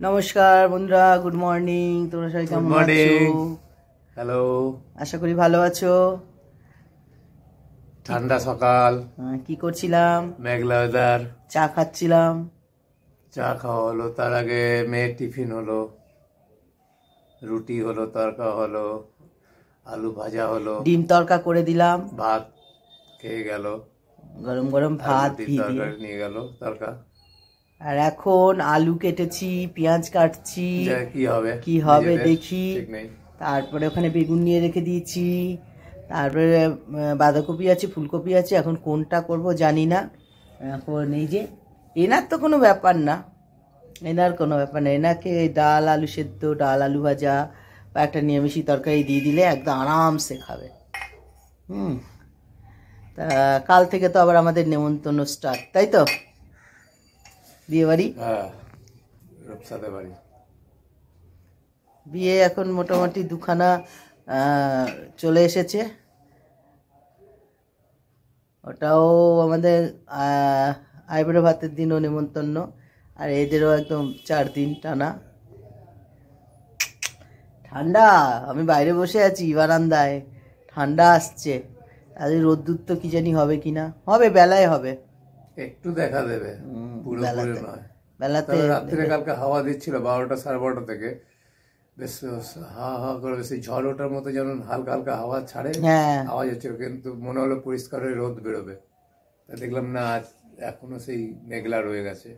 নমস্কার বন্ধুরা, good morning. তোমরা সবাই কেমন আছো? হ্যালো, আশা করি ভালো আছো। ঠান্ডা সকাল, কি করছিলাম? মেঘলা ওয়েদার। চা খাচ্ছিলাম। চা খাওয়া হলো, তার আগে মেয়ের টিফিন হলো, রুটি হলো, তরকা হলো, আলু ভাজা হলো, ডিম তরকা করে দিলাম, ভাত খেয়ে গেল, গরম গরম ভাত তরকারি নিয়ে গেল তরকা। আর এখন আলু কেটেছি, পেঁয়াজ কাটছি, কি হবে দেখি। তারপরে ওখানে বেগুন নিয়ে রেখে দিয়েছি, তারপরে বাঁধাকপি আছে, ফুলকপি আছে। এখন কোনটা করব জানি না। এখন এই যে এনার তো কোনো ব্যাপার না, এনাকে ডাল আলু সেদ্ধ, ডাল আলু ভাজা বা একটা নিরামিষি তরকারি দিয়ে দিলে একদম আরামসে খাবে। তা কাল থেকে তো আবার আমাদের নেমন্তন্ন স্টার্ট, তাই তো? বিয়ে বাড়ি, বিয়ে এখন মোটামুটি দুখানা চলে এসেছে। ওটাও আমাদের আইবুড়ো ভাতের দিনও নেমন্তন্ন, আর এদেরও একদম 4 দিন টানা। ঠান্ডা, আমি বাইরে বসে আছি বারান্দায়, ঠান্ডা আসছে। আজ রোদ্দুর তো কি জানি হবে কিনা, হবে বেলায় হবে, একটু দেখা দেবে, পুরোপুরি নয়। বেলাতে রাত্রে কালকে হাওয়া দিচ্ছিল 12টা সাড়ে 12টা থেকে, বেশ হা হা করে বেশি ঝড় ওঠার মতো, যেমন হালকা হালকা হাওয়া ছাড়ে আওয়াজ হচ্ছিল, কিন্তু মনে হলো পরিষ্কার হয়ে রোদ বেরোবে। দেখলাম না, আজ এখনো সেই মেঘলা রয়ে গেছে।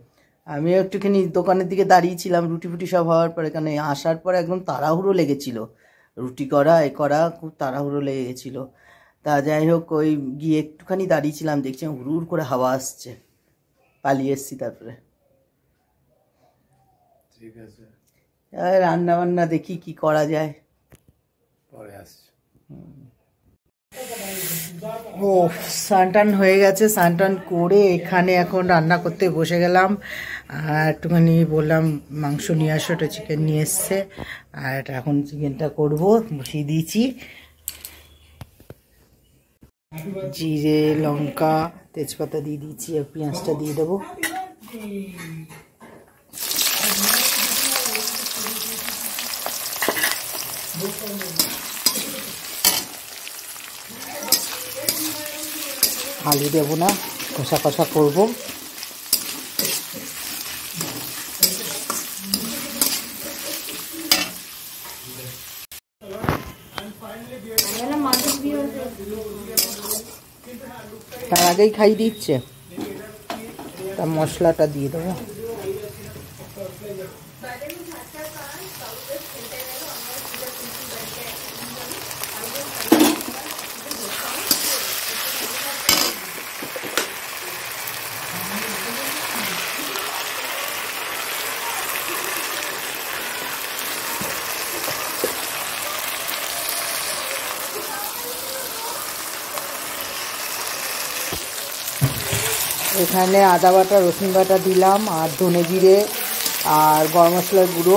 আমি একটুখানি দোকানের দিকে দাঁড়িয়েছিলাম, রুটি ফুটি সব হওয়ার পর এখানে আসার পর একদম তাড়াহুড়ো লেগেছিল, রুটি করা খুব তাড়াহুড়ো লেগে গেছিলো। তা যাই হোক, ওই গিয়ে একটুখানি দাঁড়িয়েছিলাম, দেখছি হুড় করে হাওয়া আসছে, পালিয়ে এসছি। তারপরে ঠিক আছে, রান্না বান্না দেখি কি করা যায়, পরে আসছে। ও স্নান হয়ে গেছে, স্নান করে এখানে এখন রান্না করতে বসে গেলাম। আর একটুখানি বললাম মাংস নিয়ে আসো, ওটা চিকেন নিয়ে এসছে, আর এখন চিকেনটা করবো, বসিয়ে দিয়েছি। জিরে লঙ্কা তেজপাতা দিয়ে দিয়েছি, আর পেঁয়াজটা দিয়ে দেবো। আলু দেবো না, কষা কষা করবো। তার আগেই খাই দিচ্ছে, তা মশলাটা দিয়ে দেবো। এখানে আদা বাটা, রসুন বাটা দিলাম, আর ধনে জিরে আর গরম মশলার গুঁড়ো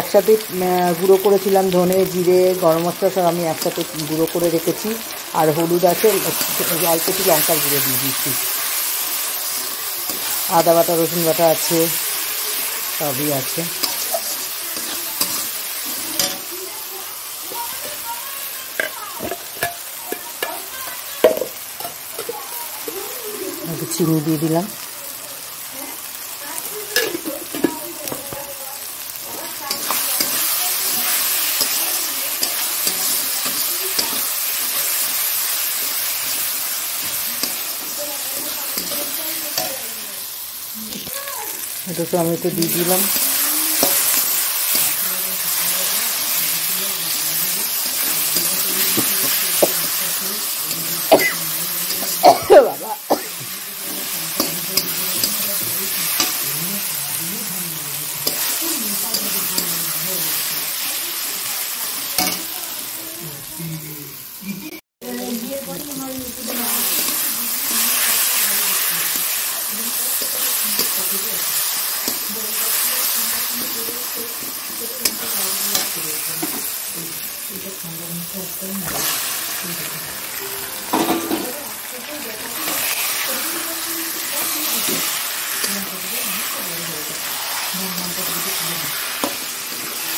একসাথে গুঁড়ো করেছিলাম। ধনে জিরে গরম মশলা সব আমি একসাথে গুঁড়ো করে রেখেছি। আর হলুদ আছে, অল্প একটু লঙ্কার গুঁড়ো দিয়ে দিচ্ছি। আদা বাটা, রসুন বাটা আছে, সবই আছে। একটু চিনি দিয়ে দিলাম। এটা টমেটো দিয়ে দিলাম। বাবা,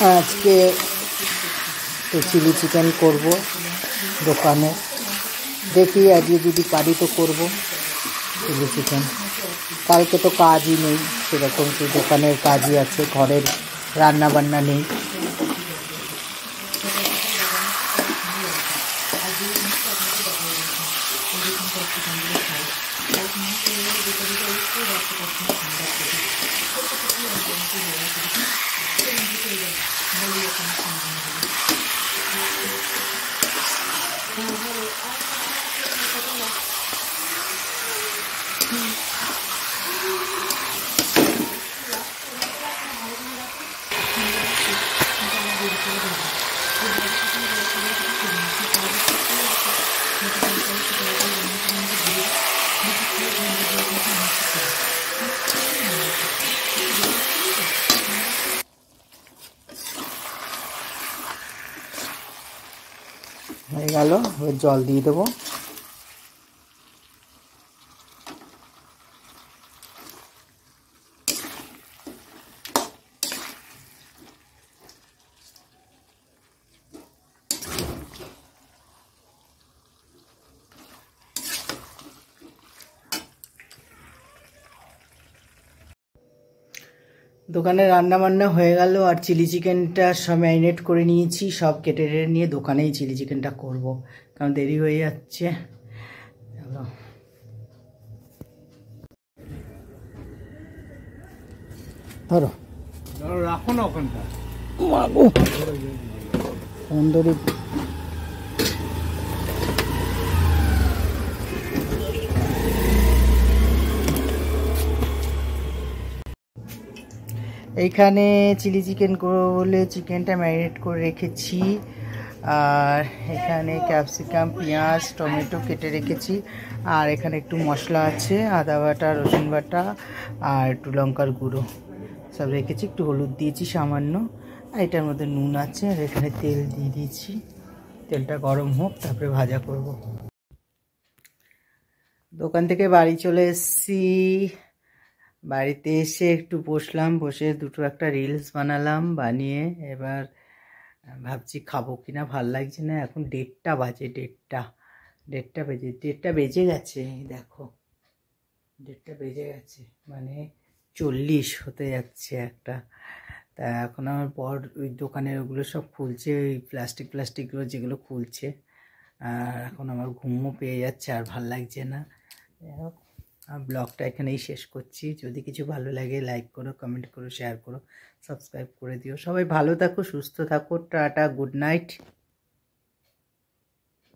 আজকে তো চিলি চিকেন করব দোকানে, দেখি আজকে যদি পারি তো করব চিলি চিকেন। কালকে তো কাজই নেই সেরকম, তো দোকানের কাজই আছে, ঘরের রান্না বান্না নেই। হয়ে গেল, জল দিয়ে দেবো। দোকানে রান্না বান্না হয়ে গেল, আর চিলি চিকেনটা সব ম্যারিনেট করে নিয়েছি, সব কেটে নিয়ে দোকানেই চিলি চিকেনটা করব, কারণ দেরি হয়ে যাচ্ছে। চলো ধরো রাখো না ওখানটা, তন্দুরি এইখানে চিলি চিকেন করবো বলে চিকেনটা ম্যারিনেট করে রেখেছি, আর এখানে ক্যাপসিকাম, পেঁয়াজ, টমেটো কেটে রেখেছি, আর এখানে একটু মশলা আছে, আদা বাটা, রসুন বাটা, আর একটু লঙ্কার গুঁড়ো সব রেখেছি, একটু হলুদ দিয়েছি সামান্য, আর এটার মধ্যে নুন আছে, আর এখানে তেল দিয়ে দিয়েছি। তেলটা গরম হোক, তারপরে ভাজা করব। দোকান থেকে বাড়ি চলে এসেছি, বাড়িতে এসে একটু বসলাম, বসে দুটো একটা রিলস বানালাম, বানিয়ে এবার ভাবছি খাবো কিনা, ভাল লাগছে না। এখন 1:30 বাজে, 1:30 বেজে গেছে, দেখো 1:30 বেজে গেছে, মানে 40 হতে যাচ্ছে একটা। তা এখন আমার বর ওই দোকানের ওগুলো সব খুলছে, ওই প্লাস্টিকগুলো যেগুলো খুলছে, আর এখন আমার ঘুমও পেয়ে যাচ্ছে, আর ভাল লাগছে না। ব্লগটা এখানেই শেষ করছি। যদি কিছু ভালো লাগে লাইক করো, কমেন্ট করো, শেয়ার করো, সাবস্ক্রাইব করে দিও। সবাই ভালো থাকো, সুস্থ থাকো, টাটা, গুড নাইট।